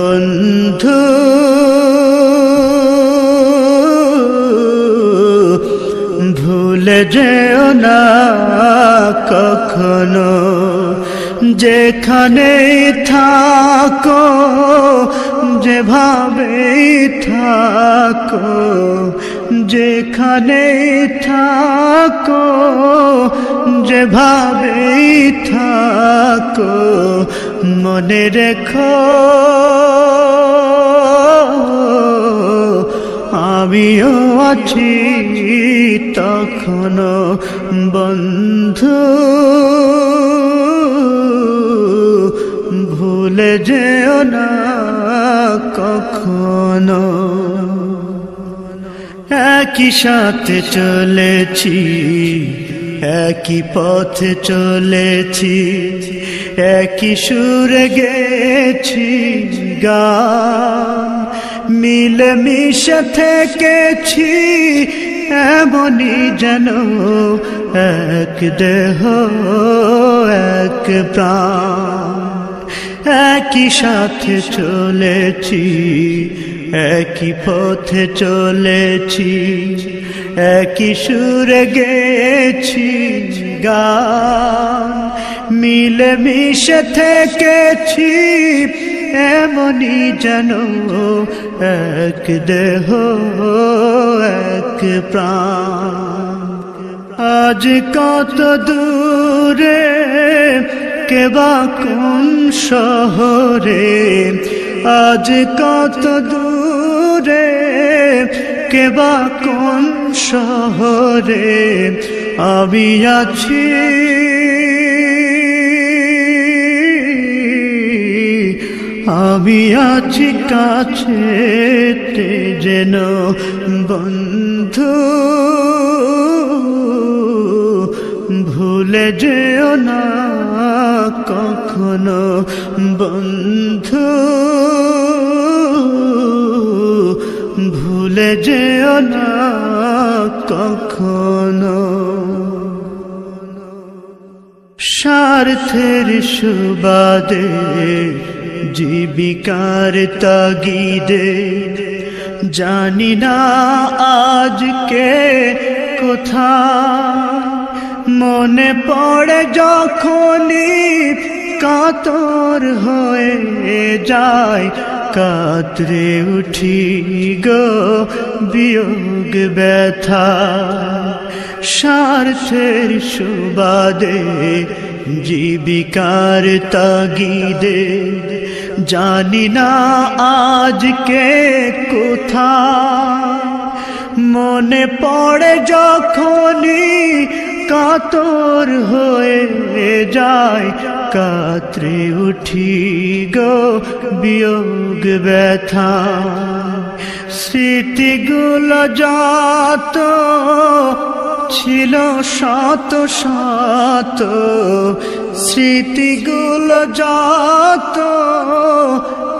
বন্ধু ভুলে যেও না কখনো, যেখানে থাকো যেভাবেই থাকো, যেখানে থাকো যেভাবেই থাকো, মনে রেখো আমিও আছি তখনো বন্ধু, ভুলে যেও না কখনো। একই সাথে চলেছি, একই পথে চলেছি, একই সুরে গেছি গান, মিলে মিশে থেকেছি এমনই যেন এক দেহ এক প্রাণ। একই সাথে চলেছি, একই পথে চলেছি, একই সুরে গেছি গান, মিলে মিশে থেকেছি এমনই যেন এক দেহ এক প্রাণ। আজ কত দূরে কেবা কোন শহরে, আজ কত দূরে কেবা কোন শহরে আমি আছি, আমি আছি কাছেতে যেন বন্ধু, ভুলে যেও না কখনো বন্ধু, ভুলে যেও না কখনো। স্বার্থের সুবাদে জীবিকার তাগিদে জানি না আজকে কোথায়, মনে পড়ে যখনই কাতর হয়ে যায়, কাতরে উঠি গো বিয়োগ ব্যথা। স্বার্থের সুবাদে জীবিকার তাগিদে জানি না আজকে কোথায়, মনে পড়ে যখনই কাতর হয়ে যায়, কাতরে উঠি গো বিয়োগ ব্যথা। স্মৃতিগুলো যত ছিল শত শত, স্মৃতিগুলো যত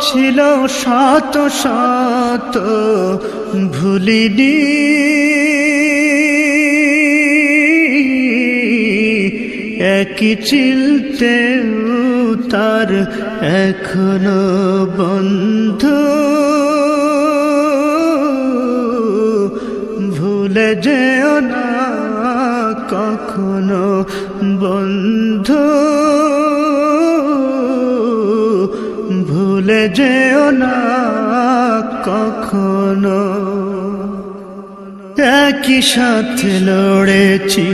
ছিল শত শত, ভুলিনি একই চিলতে তার এখনো বন্ধু, ভুলে যেও না কখনো বন্ধু, ভুলে যেও না কখনো। একই সাথে লড়েছি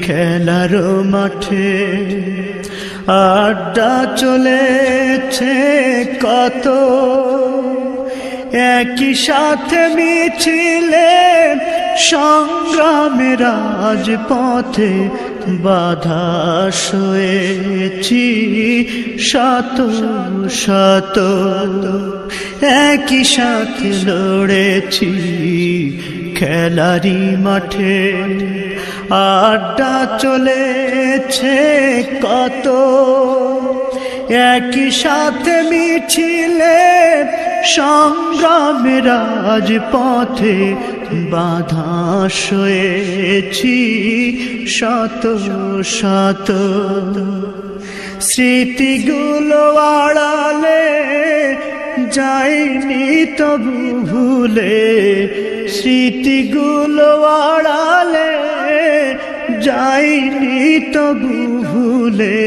খেলার মাঠে, আড্ডা চলেছে কত, একই সাথে মিছিলে সংগ্রামে রাজপথে বাধা সয়েছি শত শত, একই সাথে লড়েছি খেলারি মাঠে, আড্ডা চলেছে কত, একই সাথে মিছিলে সংগ্রামে রাজপথে বাধা সয়েছি শত শত। স্মৃতিগুলো আড়ালে যাইনি তবু ভুলে, স্মৃতিগুলো আড়ালে যাইনি তবু ভুলে।